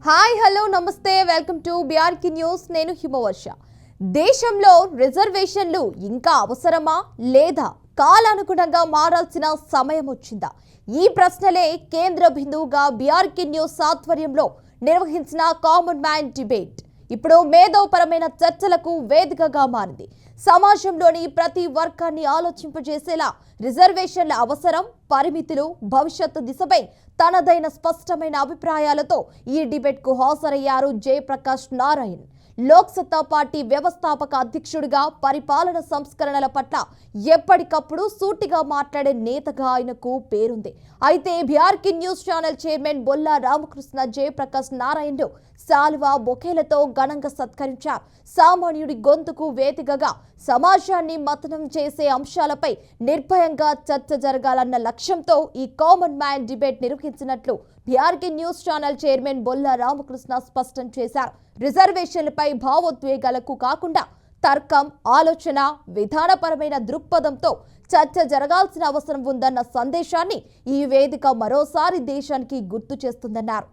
Hi hello నమస్తే welcome to బిఆర్కి news. నేను హిమవర్ష. దేశంలో రిజర్వేషన్లు ఇంకా అవసరమా లేదా కాలానుగుణంగా మారాల్సిన సమయం వచ్చిందా? ఈ ప్రశ్నలే కేంద్ర బిందువుగా బిఆర్కి న్యూస్ ఆధ్వర్యంలో నిర్వహించిన కామన్ మ్యాన్ డిబేట్ ఇప్పుడు మేధోపరమైన చర్చలకు వేదికగా మారింది. సమాజంలోని ప్రతి వర్గాన్ని ఆలోచింపజేసేలా రిజర్వేషన్ల అవసరం, పరిమితులు, భవిష్యత్తు దిశపై తనదైన స్పష్టమైన అభిప్రాయాలతో ఈ డిబేట్కు హాజరయ్యారు జయప్రకాష్ నారాయణ్. లోక్సత్తా పార్టీ వ్యవస్థాపక అధ్యక్షుడిగా పరిపాలన సంస్కరణల పట్ల ఎప్పటికప్పుడు సూటిగా మాట్లాడే నేతగా ఆయనకు పేరుంది. అయితే బిఆర్కి news channel chairman Bolla Ramakrishna Jayaprakash Narayan శాలువా బొకేలతో ఘనంగా సత్కరించారు. సామాన్యుడి గొంతుకు వేదికగా సమాజాన్ని మతనం చేసే అంశాలపై నిర్భయంగా చర్చ జరగాలన్న లక్ష్యంతో ఈ కామన్ మ్యాన్ డిబేట్ నిర్వహించినట్లు బిఆర్కి news channel chairman Bolla Ramakrishna స్పష్టం చేశారు. రిజర్వేషన్లపై భావోద్వేగాలకు కాకుండా తర్కం, ఆలోచన, విధానపరమైన దృక్పథంతో చర్చ జరగాల్సిన అవసరం ఉందన్న సందేశాన్ని ఈ వేదిక మరోసారి దేశానికి గుర్తు చేస్తుందన్నారు.